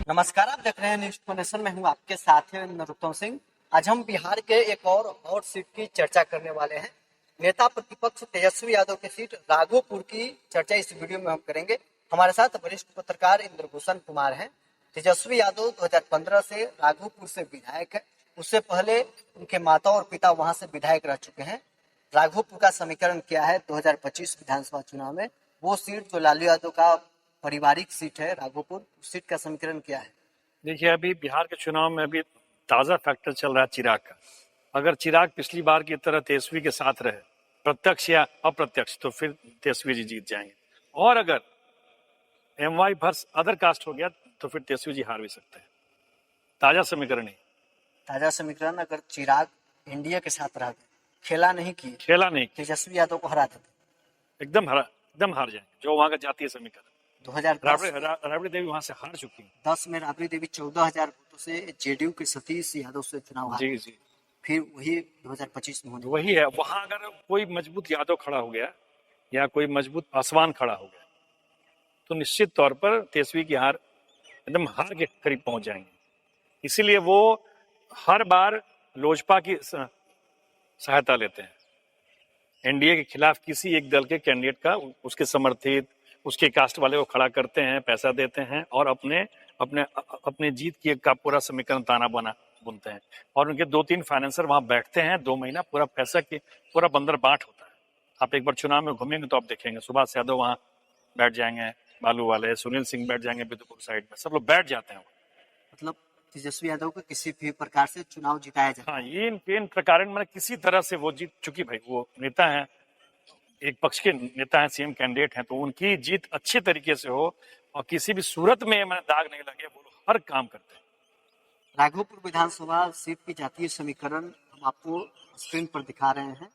नमस्कार, आप देख रहे हैं न्यूज नेशन में हूँ आपके साथ है नरोत्तम सिंह। आज हम बिहार के एक और हॉट सीट की चर्चा करने वाले हैं। नेता प्रतिपक्ष तेजस्वी यादव की सीट राघोपुर की चर्चा इस वीडियो में हम करेंगे। हमारे साथ वरिष्ठ पत्रकार इंद्रभूषण कुमार हैं। तेजस्वी यादव 2015 से राघोपुर से विधायक है। उससे पहले उनके माता और पिता वहां से विधायक रह चुके हैं। राघोपुर का समीकरण क्या है 2025 विधानसभा चुनाव में? वो सीट जो लालू यादव का पारिवारिक सीट है राघोपुर, उस सीट का समीकरण क्या है? देखिए, अभी बिहार के चुनाव में अभी ताजा फैक्टर चल रहा है चिराग का। अगर चिराग पिछली बार की तरह तेजस्वी के साथ रहे, प्रत्यक्ष या अप्रत्यक्ष, तो फिर तेजस्वी जी जीत जाएंगे। और अगर एमवाई वर्स अदर कास्ट हो गया तो फिर तेजस्वी जी हार भी सकते हैं। ताजा समीकरण है। ताजा समीकरण, अगर चिराग एनडीए के साथ रह गए, खेला नहीं तेजस्वी यादव को हरा देते, एकदम हार जाएंगे। जो वहां का जातीय समीकरण 2010 राबड़ी देवी वहां से हार चुकी है। 10 में राबड़ी देवी 14,000 वोटों से जेडीयू के सतीश यादव से चुनाव हारे। जी। फिर वही 2025 में होने वही है, वहां अगर कोई मजबूत यादव खड़ा हो गया या कोई मजबूत पासवान खड़ा हो गया तो निश्चित तौर पर तेजस्वी की हार एकदम हार के करीब पहुंच जाएंगे। इसीलिए वो हर बार लोजपा की सहायता लेते हैं। एनडीए के खिलाफ किसी एक दल के कैंडिडेट का, उसके समर्थित, उसके कास्ट वाले को खड़ा करते हैं, पैसा देते हैं और अपने अपने अपने जीत की का पूरा समीकरण ताना बना बुनते हैं। और उनके 2-3 फाइनेंसर वहां बैठते हैं, 2 महीना पूरा पैसा की पूरा बंदर बांट होता है। आप एक बार चुनाव में घूमेंगे तो आप देखेंगे, सुभाष यादव वहां बैठ जाएंगे, बालू वाले, सुनील सिंह बैठ जाएंगे बिदुपुर साइड में, सब लोग बैठ जाते हैं। मतलब तेजस्वी यादव को किसी भी प्रकार से चुनाव जिताया जाए। हाँ, ये इन प्रकार मैंने किसी तरह से वो जीत चुकी। भाई वो नेता है, एक पक्ष के नेता हैं, सीएम कैंडिडेट हैं, तो उनकी जीत अच्छे तरीके से हो और किसी भी सूरत में मैंने दाग नहीं लगे, वो हर काम करते हैं। राघोपुर विधानसभा सीट की जातीय समीकरण हम आपको स्क्रीन पर दिखा रहे हैं।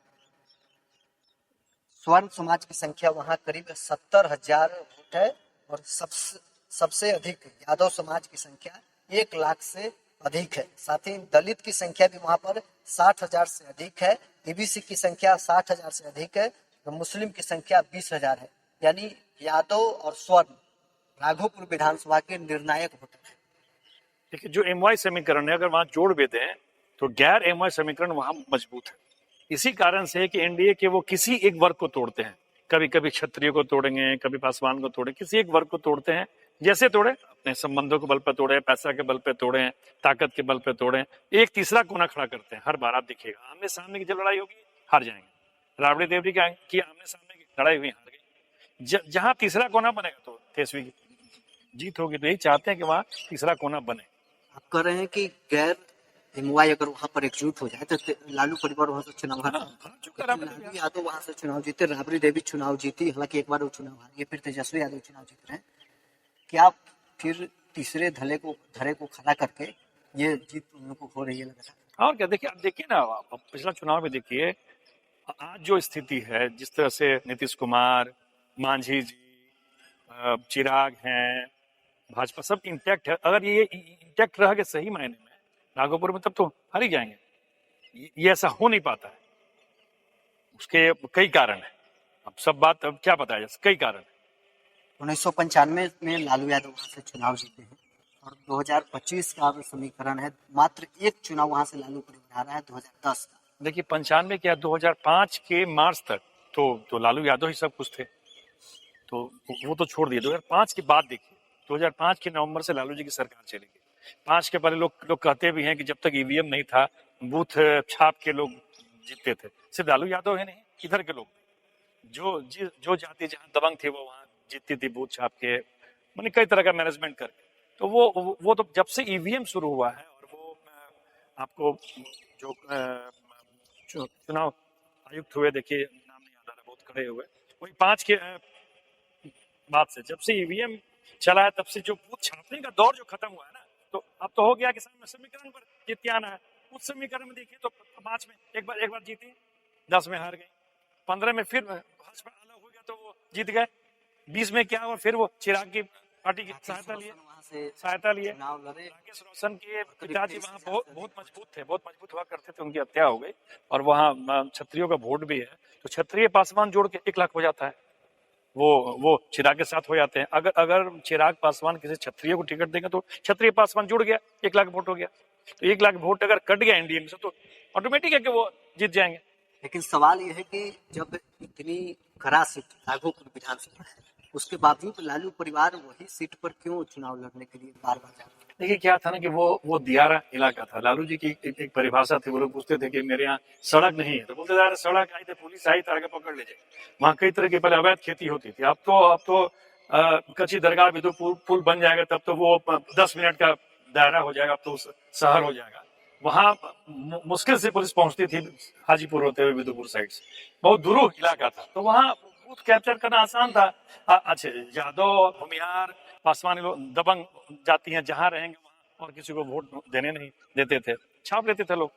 स्वर्ण समाज की संख्या वहां करीब 70,000 वोट है और सबसे अधिक यादव समाज की संख्या 1 लाख से अधिक है। साथ ही दलित की संख्या भी वहां पर 60,000 से अधिक है। ईबीसी की संख्या 60,000 से अधिक है और मुस्लिम की संख्या 20,000 है। यानी यादव और स्वर्ण राघोपुर विधानसभा के निर्णायक वोटर है। देखिए, जो एमवाई समीकरण है, अगर वहां जोड़ भी दें तो गैर एमवाई समीकरण वहां मजबूत है। इसी कारण से कि एनडीए के वो किसी एक वर्ग को तोड़ते हैं। कभी कभी क्षत्रिय को तोड़ेंगे, कभी पासवान को तोड़े, किसी एक वर्ग को तोड़ते हैं। जैसे तोड़े, अपने संबंधों के बल पर तोड़े, पैसा के बल पर तोड़े, ताकत के बल पर तोड़े, एक तीसरा कोना खड़ा करते हैं। हर बार आप देखिएगा, आमने सामने की जब लड़ाई होगी हार जाएंगे। राबड़ी देवी की आमने सामने की लड़ाई हुई, हार गई। जहां तीसरा कोना बनेगा तो तेजस्वी की जीत होगी। तो यही चाहते हैं कि वहां तीसरा कोना बने। आप कह रहे हैं कि गैर एमवाई अगर वहां पर एकजुट हो जाए तो लालू परिवार वहां से चुनाव हार लालू यादव वहां से चुनाव जीते, राबड़ी देवी चुनाव जीती, हालांकि एक बार वो चुनाव हारी, फिर तेजस्वी यादव चुनाव जीत रहे हैं। क्या फिर तीसरे धड़े को खड़ा करके ये जीत उन लोगों को हो रही है लगातार? और क्या, देखिए, आप देखिए ना, आप पिछला चुनाव में देखिए, आज जो स्थिति है, जिस तरह से नीतीश कुमार, मांझी जी, चिराग हैं, भाजपा सब इंटैक्ट है। अगर ये इंटैक्ट रह गए सही मायने में राघोपुर में, तब तो हार ही जाएंगे। ये ऐसा हो नहीं पाता है। उसके कई कारण है। अब सब बात अब क्या बताया जाए, कई कारण है। 1995 में लालू यादव वहां से चुनाव जीते हैं और 2025 का समीकरण है, मात्र एक चुनाव वहां से लालू परिवार हारा है 2010 का। देखिए, 95 क्या 2005 के मार्च तक तो लालू यादव ही सब कुछ थे। तो वो तो छोड़ दिए। 2005 के बाद देखिए, 2005 के नवंबर से लालू जी की सरकार चली गई। 5 के पहले लोग कहते भी हैं कि जब तक ईवीएम नहीं था, बूथ छाप के लोग जीतते थे। सिर्फ लालू यादव है नहीं, इधर के लोग जो जाति जहां दबंग थे वो वहां जीतती थी, बूथ छाप के, मैंने कई तरह का मैनेजमेंट करके। तो वो तो जब से ईवीएम शुरू हुआ है, और वो आपको जो चुनाव आयुक्त हुए, देखिए नाम नहीं याद आ रहा, बहुत खड़े हुए, वही 5 के बाद से, जब से ईवीएम चला है, तब से जो बूथ छापने का दौर जो खत्म हुआ है ना, तो अब तो हो गया कि समीकरण पर जीत के आना है। उस समीकरण में देखिए तो 5 में एक बार जीती, 10 में हार गई, 15 में फिर भाजपा अलग हो गया तो वो जीत गए, 20 में क्या हुआ, फिर वो चिराग की पार्टी की सहायता लिए। राकेश रोशन के पिताजी वहाँ बहुत मजबूत हुआ करते थे, उनकी हत्या हो गई। और वहाँ क्षत्रियों का वोट भी है, तो क्षत्रिय पासवान जोड़ के 1 लाख हो जाता है। वो चिराग के साथ हो जाते हैं। अगर अगर चिराग पासवान किसी क्षत्रिय को टिकट देंगे तो क्षत्रिय पासवान जुड़ गया, 1 लाख वोट हो गया। तो 1 लाख वोट अगर कट गया एनडीए में से तो ऑटोमेटिक है कि वो जीत जाएंगे। लेकिन सवाल यह है कि जब इतनी कड़ा सीट राघोपुर विधानसभा है, उसके बावजूद लालू परिवार वही सीट पर क्यों चुनाव लड़ने के लिए बार बार जा रहा है? देखिए क्या था ना कि वो दियारा इलाका था। लालू जी की एक परिभाषा थी। वो लोग पूछते थे कि मेरे यहाँ सड़क नहीं है, तो बोलते थे सड़क आई थी, पुलिस आई तो आगे पकड़ लीजिए। वहाँ कई तरह की पहले अवैध खेती होती थी। अब तो कच्ची दरगाह भी तो पुल बन जाएगा, तब तो वो 10 मिनट का दायरा हो जाएगा, अब तो शहर हो जाएगा। वहां मुश्किल से पुलिस पहुंचती थी हाजीपुर होते हुए विदुपुर साइड से। बहुत दूर इलाका था, तो वहां बूथ कैप्चर करना आसान था। अच्छा, यादव, भूमिहार, पासवान लोग दबंग जाती हैं, जहां रहेंगे वहां और किसी को वोट देने नहीं देते थे, छाप लेते थे लोग,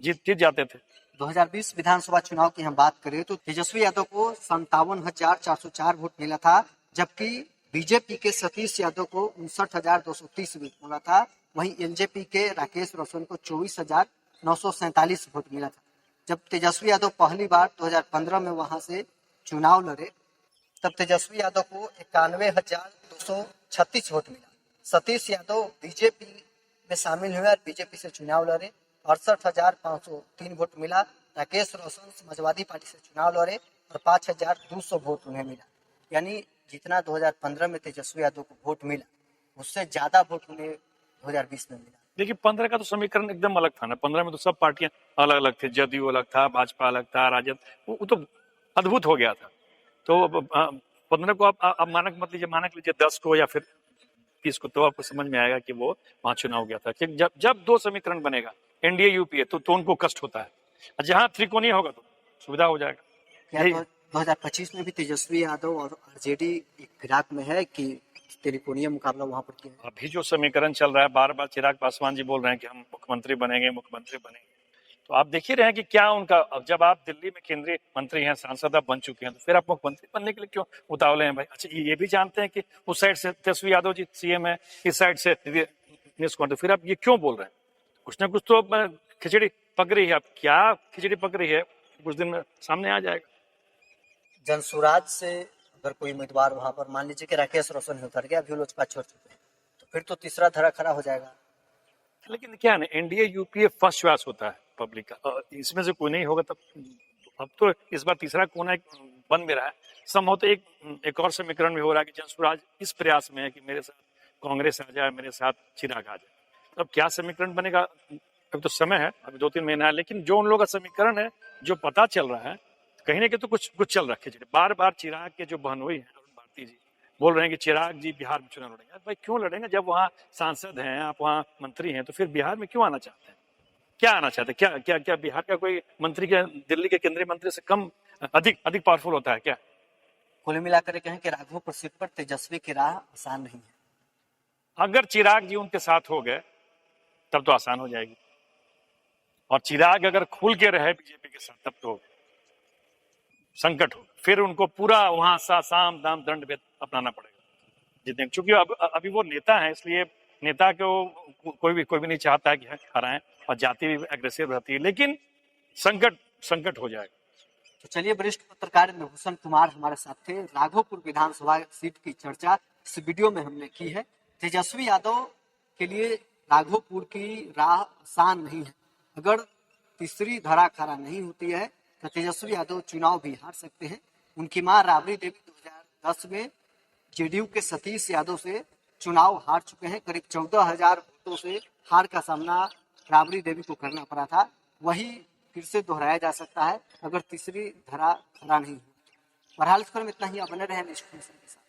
जीत जाते थे। 2020 विधानसभा चुनाव की हम बात करें तो तेजस्वी यादव को 57,404 वोट मिला था, जबकि बीजेपी के सतीश यादव को 59,230 वोट मिला था। वहीं एलजेपी के राकेश रोशन को 24,947 वोट मिला था। जब तेजस्वी यादव पहली बार 2015 में वहां से चुनाव लड़े, तब तेजस्वी यादव को 91,236 वोट मिला। सतीश यादव बीजेपी में शामिल हुए और बीजेपी से चुनाव लड़े, 68,503 वोट मिला। राकेश रोशन समाजवादी पार्टी से चुनाव लड़े और 5,200 वोट उन्हें मिला। यानी जितना 2015 में तेजस्वी यादव को वोट मिला, उससे ज्यादा वोट उन्हें 2020 में मिला। देखिए 15 का तो समीकरण एकदम अलग था ना। 15 में तो सब पार्टियां अलग अलग थी, जदयू अलग था, भाजपा अलग था, राजद, वो तो अद्भुत हो गया था। तो 15 को आप मानक मत लीजिए, मानक लीजिए 10 को या फिर 30 को, तो आपको समझ में आएगा कि वो वहां चुनाव गया था। कि जब 2 समीकरण बनेगा एनडीए यूपीए तो उनको कष्ट होता है। जहां त्रिकोणीय होगा तो सुविधा हो जाएगा। क्या 2025 में भी तेजस्वी यादव और आरजेडी एक फिराक में है कि त्रिकोणीय मुकाबला वहां पर किया है? अभी जो समीकरण चल रहा है, बार बार चिराग पासवान जी बोल रहे हैं कि हम मुख्यमंत्री बनेंगे, मुख्यमंत्री बनेंगे। तो आप देख ही रहे हैं कि क्या उनका, अब जब आप दिल्ली में केंद्रीय मंत्री हैं, सांसद आप बन चुके हैं, तो फिर आप मुख्यमंत्री बनने के लिए क्यों उतावले हैं भाई? अच्छा, ये भी जानते हैं कि उस साइड से तेजस्वी यादव जी सीएम है, इस साइड से नीतीश कुमार, तो फिर आप ये क्यों बोल रहे हैं? कुछ ना कुछ तो खिचड़ी पक रही है। अब क्या खिचड़ी पक रही है, कुछ दिन में सामने आ जाएगा। जनसुराज से अगर कोई उम्मीदवार वहां पर, मान लीजिए कि राकेश रोशन ही उतर गया, अभी लोजपा छोड़ चुके हैं, तो फिर तो तीसरा धरा खड़ा हो जाएगा। लेकिन क्या है ना, एनडीए यूपीए फर्स्ट चॉइस होता है पब्लिक का, और इसमें से कोई नहीं होगा तब। अब तो इस बार तीसरा कोना एक बन भी रहा है। संभवतः एक और समीकरण भी हो रहा है कि जनसुराज इस प्रयास में है कि मेरे साथ कांग्रेस आ जाए, मेरे साथ चिराग आ जाए। अब क्या समीकरण बनेगा, अभी तो समय है, अभी 2-3 महीना है। लेकिन जो उन लोगों का समीकरण है, जो पता चल रहा है, कहीं ना कहीं तो कुछ चल रहा है। बार बार चिराग के जो बहनोई है अरुण भारती जी बोल रहे हैं कि चिराग जी बिहार में चुनाव लड़ेंगे। भाई क्यों लड़ेंगे? जब वहाँ सांसद हैं, आप वहाँ मंत्री हैं, तो फिर बिहार में क्यों आना चाहते हैं? क्या आना चाहते हैं? क्या क्या क्या बिहार का कोई मंत्री के दिल्ली के केंद्रीय मंत्री से कम अधिक पावरफुल होता है क्या? कुल मिलाकर कहें कि राघोपुर सीट पर तेजस्वी की राह आसान नहीं है। अगर चिराग जी उनके साथ हो गए तब तो आसान हो जाएगी, और चिराग अगर खुल के रहे बीजेपी के साथ तब तो संकट हो। फिर उनको पूरा वहां साम दाम दंड भेद अपनाना पड़ेगा जितने, क्योंकि अभी वो नेता है, इसलिए नेता को कोई भी नहीं चाहता है कि हराएं, और जाति भी एग्रेसिव रहती है। लेकिन संकट हो जाएगा। तो चलिए, वरिष्ठ पत्रकार नभूषण कुमार हमारे साथ थे। राघोपुर विधानसभा सीट की चर्चा इस वीडियो में हमने की है। तेजस्वी यादव के लिए राघोपुर की राह आसान नहीं है। अगर तीसरी धरा खड़ा नहीं होती है तो तेजस्वी यादव चुनाव भी हार सकते हैं। उनकी मां राबड़ी देवी 2010 में जेडीयू के सतीश यादव से चुनाव हार चुके हैं। करीब 14,000 वोटों से हार का सामना राबड़ी देवी को करना पड़ा था। वही फिर से दोहराया जा सकता है अगर तीसरी धरा खड़ा नहीं हो। बहरहाल इस पर इतना ही। आप बने रहे नेक्स्ट के साथ।